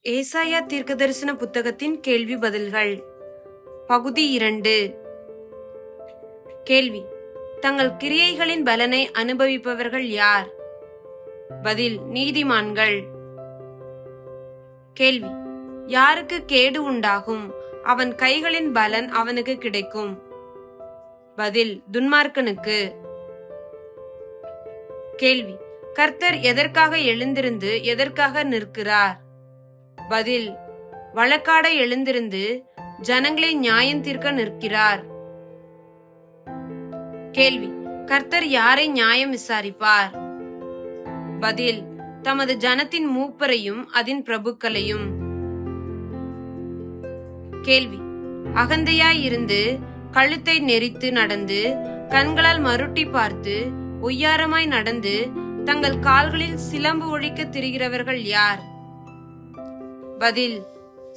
ஏசாயா தீர்க்கதரிசன புத்தகத்தின் கேள்வி பதில்கள் பகுதி 2. கேள்வி: தங்கள் கிரியைகளின் பலனை அனுபவிப்பவர்கள் யார்? பதில்: நீதிமான்கள். கேள்வி: யாருக்கு கேடு உண்டாகும்? அவன் கைகளின் பலன் அவனுக்கு கிடைக்கும். பதில்: துன்மார்க்கனுக்கு. கேள்வி: கர்த்தர் எதற்காக எழுந்திருந்து எதற்காக நிற்கிறார்? பதில்: வழக்காட எழுந்திருந்து ஜனங்களை நியாயம் தீர்க்க நிற்கிறார். கேள்வி: கர்த்தர் யாரை நியாயம் விசாரிப்பார்? பதில்: தமது ஜனத்தின் மூப்பரையும் அதன் பிரபுக்களையும். கேள்வி: அகந்தையாயிருந்து கழுத்தை நெரித்து நடந்து கண்களால் மருட்டி பார்த்து ஒய்யாரமாய் நடந்து தங்கள் கால்களில் சிலம்பு ஒழிக்க திரிகிறவர்கள் யார்? பதில்: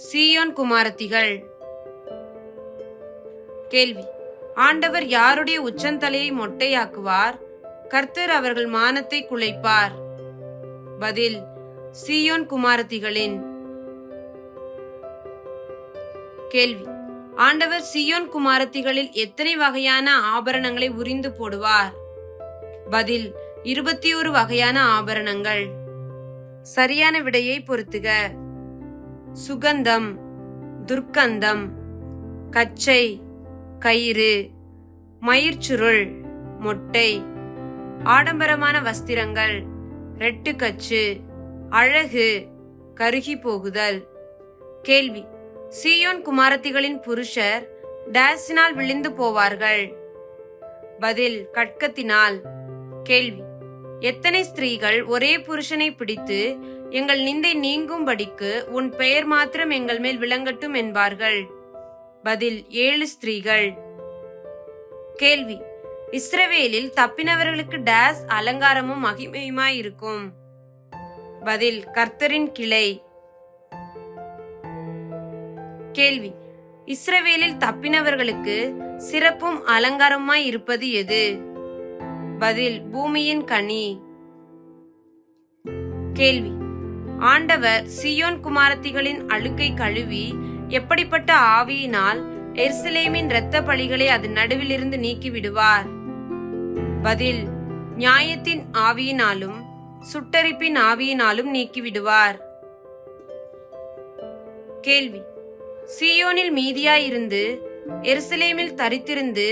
சீயோன் குமாரத்திகள். கேள்வி: ஆண்டவர் யாருடைய உச்சந்தலையை மொட்டையாக்குவார்? கர்த்தர் அவர்கள் மானத்தை குலைப்பார். பதில்: சீயோன் குமாரத்திகளின். கேள்வி: ஆண்டவர் சீயோன் குமாரத்திகளில் எத்தனை வகையான ஆபரணங்களை உரிந்து போடுவார்? பதில்: 21 வகையான ஆபரணங்கள். சரியான விடையை பொறுத்துக. சுகந்தம், துர்க்கந்தம், கச்சை, கயிறு, மயிர்ச்சுருள், மொட்டை, ஆடம்பரமான வஸ்திரங்கள், ரெட்டுக்கச்சு, அழகு, கருகி போகுதல். கேள்வி: சீயோன் குமாரத்திகளின் புருஷர் டேஸினால் விழுந்து போவார்கள். பதில்: கட்கத்தினால். கேள்வி: எத்தனை ஸ்திரீகள் ஒரே புருஷனை பிடித்து எங்கள் நிந்தை நீங்கும்படிக்கு உன் பெயர் மாத்திரம் எங்கள் மேல் விளங்கட்டும் என்பார்கள்? பதில்: 7 ஸ்திரீகள். கேள்வி: இஸ்ரவேலில் தப்பினவர்களுக்கு டேஸ் அலங்காரமும் மகிமையுமாய் இருக்கும்? பதில்: கர்த்தரின் கிளை. கேள்வி: இஸ்ரவேலில் தப்பினவர்களுக்கு சிறப்பும் அலங்காரமாய் இருப்பது எது? பதில்: பூமியின் கனி. கேள்வி: ஆண்டவர் சீயோன் குமாரத்திகளின் அழுக்கை கழுவி எப்படிப்பட்ட ஆவியினால் எருசலேமின் இரத்த பழிகளை அது நடுவிலிருந்து நீக்கிவிடுவார்? பதில்: நியாயத்தின் ஆவியினாலும் சுட்டரிப்பின் ஆவியினாலும் நீக்கிவிடுவார். கேள்வி: சீயோனில் மீதியாயிருந்து எருசலேமில் தரித்திருந்து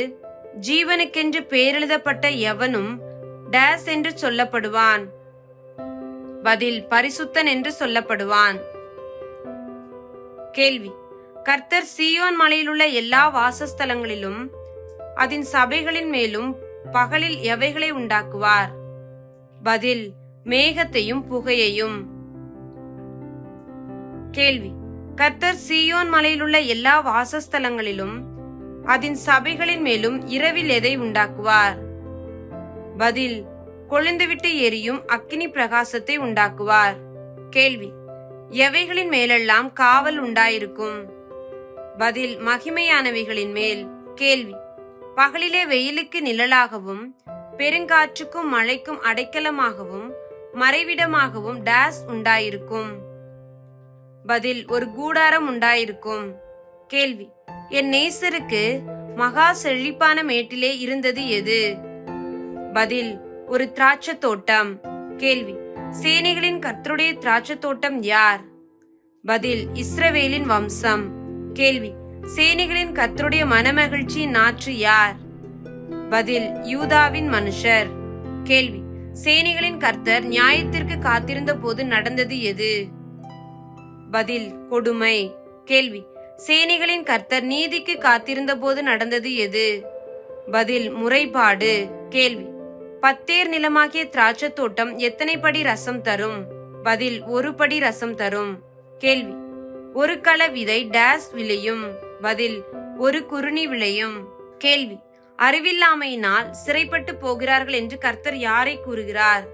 ஜீவனுக்கென்று பெயரெழுதப்பட்ட எவனும் டேஸ் என்று சொல்லப்படுவான்? பதில்: பரிசுத்தன் என்று சொல்லப்படுவான். கேள்வி: கர்த்தர் சீயோன் மலையிலுள்ள எல்லா வாசஸ்தலங்களிலும் அதன் சபைகளின் மேலும் பகலில் எவைகளை உண்டாக்குவார்? பதில்: மேகத்தையும் புகையையும். கேள்வி: கர்த்தர் சீயோன் மலையிலுள்ள எல்லா வாசஸ்தலங்களிலும் அதன் சபைகளின் மேலும் இரவில் எதை உண்டாக்குவார்? பதில்: கொழுந்துவிட்டு எரியும் அக்கினி பிரகாசத்தை உண்டாக்குவார். கேள்வி: எவைகளின் மேலெல்லாம் காவல் உண்டாயிருக்கும்? பதில்: மகிமையானவைகளின் மேல். கேள்வி: பகலிலே வெயிலுக்கு நிழலாகவும் பெருங்காற்றுக்கும் மழைக்கும் அடைக்கலமாகவும் மறைவிடமாகவும் டேஸ் உண்டாயிருக்கும்? பதில்: ஒரு கூடாரம் உண்டாயிருக்கும். கேள்வி: என் நேசருக்கு மகா செழிப்பான மேட்டிலே இருந்தது எது? பதில்: ஒரு திராட்சை தோட்டம். கேள்வி: சேனைகளின் கர்த்தருடைய திராட்சை தோட்டம் யார்? பதில்: இஸ்ரவேலின் வம்சம். கேள்வி: சேனைகளின் கர்த்தருடைய மனமகிழ்ச்சி நாற்று யார்? பதில்: யூதாவின் மனுஷர். கேள்வி: சேனைகளின் கர்த்தர் நியாயத்திற்கு காத்திருந்த போது நடந்தது எது? பதில்: கொடுமை. கேள்வி: சேனைகளின் கர்த்தர் நீதிக்கு காத்திருந்த போது நடந்தது எது? பதில்: முறைப்பாடு. கேள்வி: பத்தேர் நிலமாகிய திராட்சை தோட்டம் எத்தனை படி ரசம் தரும்? பதில்: 1 படி ரசம் தரும். கேள்வி: ஒரு கள விதை டேஸ் விளையும்? பதில்: 1 குறுணி விளையும். கேள்வி: அறிவில்லாமையினால் சிறைப்பட்டு போகிறார்கள் என்று கர்த்தர் யாரை கூறுகிறார்?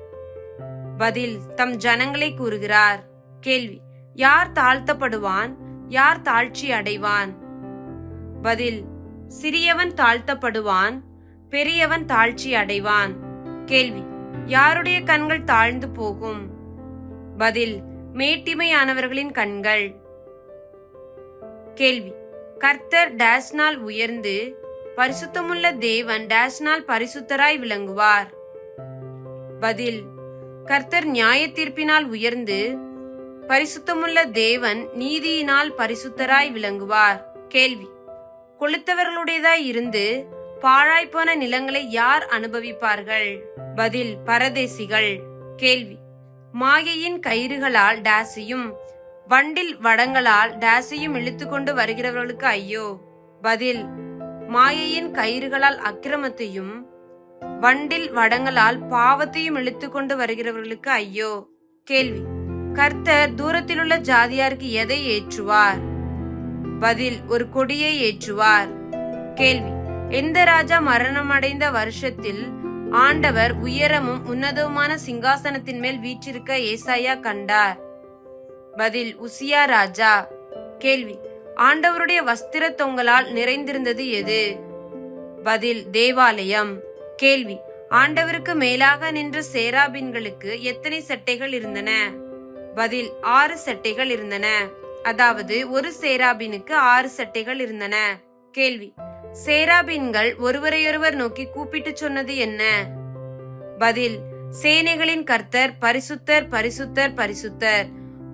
பதில்: தம் ஜனங்களை கூறுகிறார். கேள்வி: யார் தாழ்த்தப்படுவான், யார் தாழ்ச்சி அடைவான்? பதில்: சிறியவன் தாழ்த்தப்படுவான், பெரியவன் தாழ்ச்சி அடைவான். கேள்வி: யாருடைய கண்கள் தாழ்ந்து போகும்? பதில்: மேட்டிமையானவர்களின் கண்கள். கேள்வி: கர்த்தர் டேஷ்னால் உயர்ந்து பரிசுத்தமுள்ள தேவன் டேஷ்னால் பரிசுத்தராய் விளங்குவார். பதில்: கர்த்தர் நியாய தீர்ப்பினால் உயர்ந்து பரிசுத்தமுள்ள தேவன் நீதியினால் பரிசுத்தராய் விளங்குவார். கேள்வி: கொளுத்தவர்களுடையதாய் இருந்து பாழாய்ப்போன நிலங்களை யார் அனுபவிப்பார்கள்? பதில்: பரதேசிகள். கேள்வி: மாயையின் கயிறுகளால் டேசையும் வண்டில் வடங்களால் டேசையும் இழுத்துக்கொண்டு வருகிறவர்களுக்கு ஐயோ. பதில்: மாயையின் கயிறுகளால் அக்கிரமத்தையும் வண்டில் வடங்களால் பாவத்தையும் இழுத்துக்கொண்டு வருகிறவர்களுக்கு ஐயோ. கேள்வி: கர்த்தர் தூரத்திலுள்ள ஜாதியாருக்கு எதை ஏற்றுவார்? பதில்: ஒரு கொடியை ஏற்றுவார். கேள்வி: எந்த ராஜா மரணமடைந்த வருஷத்தில் ஆண்டவர் உயரமும் உன்னதவுமான சிங்காசனத்தின் மேல் வீற்றிருக்க ஏசாயா கண்டார்? பதில்: உசியா ராஜா. கேள்வி: ஆண்டவருடைய வஸ்திர தொங்கலால் நிறைந்திருந்தது எது? பதில்: தேவாலயம். கேள்வி: ஆண்டவருக்கு மேலாக நின்ற சேராபீன்களுக்கு எத்தனை செட்டைகள் இருந்தன? பதில்: 6 செட்டைகள் இருந்தன. அதாவது ஒரு சேராபீனுக்கு 6 செட்டைகள் இருந்தன. கேள்வி: சேராபீன்கள் ஒருவரையொருவர் நோக்கி கூப்பிட்டு சொன்னது என்ன? பதில்: சேனைகளின் கர்த்தர் பரிசுத்தர், பரிசுத்தர், பரிசுத்தர்,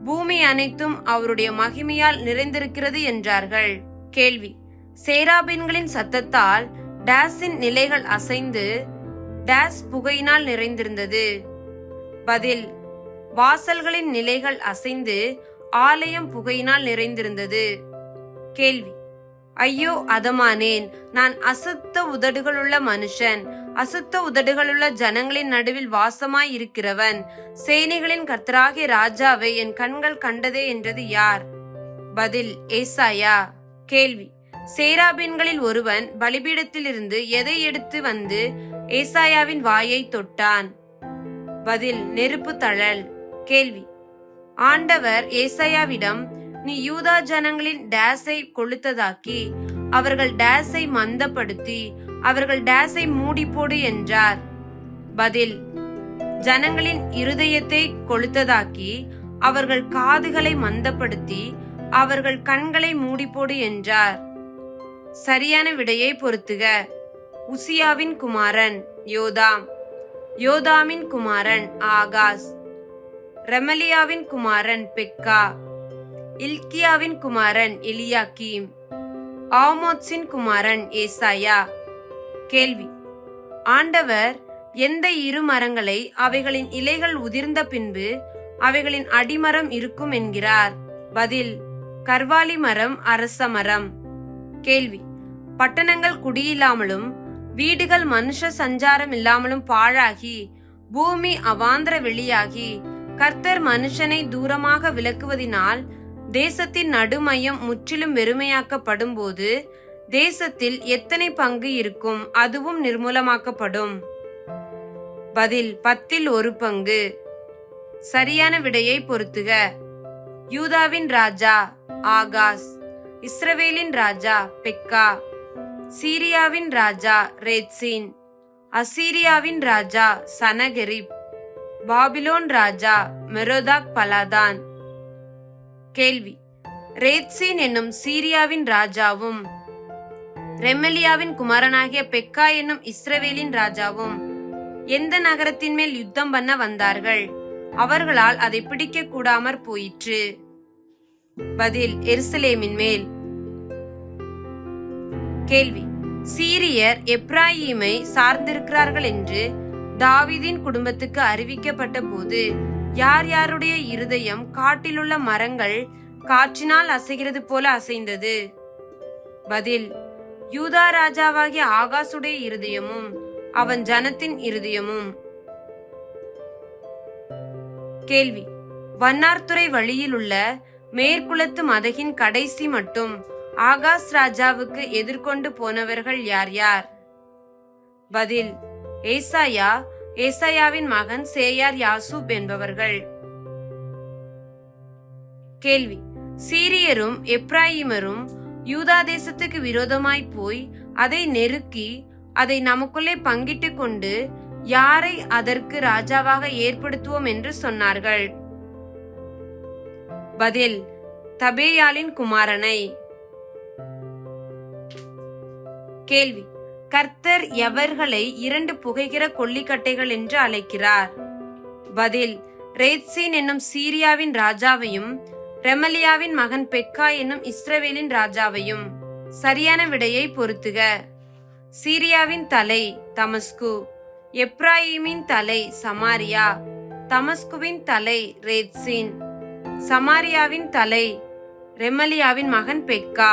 பூமி அனைத்தும் அவருடைய மகிமையால் நிறைந்திருக்கிறது என்றார்கள். கேள்வி: சேராபீன்களின் சத்தத்தால் டேஸின் நிலைகள் அசைந்து டேஸ் புகையினால் நிறைந்திருந்தது? பதில்: வாசல்களின் நிலைகள் அசைந்து ஆலயம் புகையினால் நிறைந்திருந்தது. கேள்வி: ஐயோ அதமானேன், நான் அசுத்த உதடுகளுள்ள மனுஷன், அசுத்த உதடுகளுள்ள ஜனங்களின் நடுவில் வாசமாய் இருக்கிறவன், சேனைகளின் கர்த்தராகிய ராஜாவை என் கண்கள் கண்டதே என்றது யார்? பதில்: ஏசாயா. கேள்வி: சேராபீன்களில் ஒருவன் பலிபீடத்திலிருந்து எதை எடுத்து வந்து ஏசாயாவின் வாயை தொட்டான்? பதில்: நெருப்பு தழல். கேள்வி: ஆண்டவர் ஏசாயாவிடம் நீ யூதா ஜனங்களின் டேஸை கொளுத்ததாக்கி அவர்கள் டேஸை மந்தப்படுத்தி அவர்கள் டேஸை மூடி போடு என்றார். பதில்: ஜனங்களின் இருதயத்தை கொளுத்ததாக்கி அவர்கள் காதுகளை மந்தப்படுத்தி அவர்கள் கண்களை மூடி போடு என்றார். சரியான விடையை பொருத்துக. உசியாவின் குமாரன் யோதாம், யோதாமின் குமாரன் ஆகாஸ், ரெமலியாவின் குமாரன் பெக்கா, இல்கியாவின் குமாரன் எலியாக்கீம், ஆமோத்ஸின் குமாரன் ஏசாயா. கேள்வி: ஆண்டவர் எந்த இரு மரங்களை அவைகளின் இலைகள் உதிர்ந்த பின்பு அவைகளின் அடிமரம் இருக்கும் என்கிறார்? பதில்: கர்வாலி மரம், அரச மரம். கேள்வி: பட்டணங்கள் குடியில்லாமலும் வீடுகள் மனுஷ சஞ்சாரம் இல்லாமலும் பாழாகி பூமி அவாந்திர வெளியாகி கர்த்தர் மனுஷனை தூரமாக விலக்குவதினால் தேசத்தின் நடுமையம் முற்றிலும் வெறுமையாக்கப்படும் போது தேசத்தில் எத்தனை பங்கு இருக்கும்? அதுவும் நிர்மூலமாக்கப்படும். பதில்: 10 பங்கு. சரியான விடையை பொருத்துக. யூதாவின் ராஜா ஆகாஸ், இஸ்ரவேலின் ராஜா பெக்கா, சீரியாவின் ராஜா ரேத்சீன், அசீரியாவின் ராஜா சனகெரிப், பாபிலோன் ராஜா மெரோதாக் பலாதான். கேள்வி: ரேத்சீன் என்னும் சீரியாவின் ராஜாவும் ரெமலியாவின் குமாரனாகிய பெக்கா என்னும் இஸ்ரவேலின் ராஜாவும் எந்த நகரத்தின் மேல் யுத்தம் பண்ண வந்தார்கள்? அவர்களால் அதை பிடிக்க கூடாமற் போயிற்று. பதில்: எருசலேமின் மேல். கேள்வி: சீரியர் எப்ராயிமை சார்ந்திருக்கிறார்கள் என்று தாவீதின் குடும்பத்துக்கு அறிவிக்கப்பட்ட போது யார் யாருடைய இருதயம் காட்டிலுள்ள மரங்கள் காற்றினால் அசைகிறது போல அசைந்தது? பதில்: யூதா ராஜாவாகிய ஆகாசுடைய இருதயமும் அவன் ஜனத்தின் இருதயமும். கேள்வி: வண்ணார்துறை வழியில் உள்ள மேற்குலத்து மதகின் கடைசி மட்டும் ஆகாஸ் ராஜாவுக்கு எதிர்கொண்டு போனவர்கள் யார் யார்? பதில்: ஏசாயா, ஏசாயாவின் மகன் சேயார் யாசூப் என்பவர்கள். கேள்வி: சீரியரும் எப்ராயிமரும் யூதா தேசத்துக்கு விரோதமாய் போய் அதை நெருக்கி அதை நமக்குள்ளே பங்கிட்டு கொண்டு யாரை அதற்கு ராஜாவாக ஏற்படுத்துவோம் என்று சொன்னார்கள்? பதில் தபேயாலின் குமாரனை. கேள்வி: கர்த்தர் எவர்களை 2 புகைகிற கொள்ளிக்கட்டைகள் என்று அழைக்கிறார்? பதில்: ரேத்சீன் என்னும் சீரியாவின் ராஜாவையும் ரெமலியாவின் மகன் பெக்கா என்னும் இஸ்ரவேலின் ராஜாவையும். சரியான விடையை பொருத்துக. சீரியாவின் தலை தமஸ்கு, எப்ராயிமின் தலை சமாரியா, தமஸ்குவின் தலை ரேத்சீன், சமாரியாவின் தலை ரெமலியாவின் மகன் பெக்கா.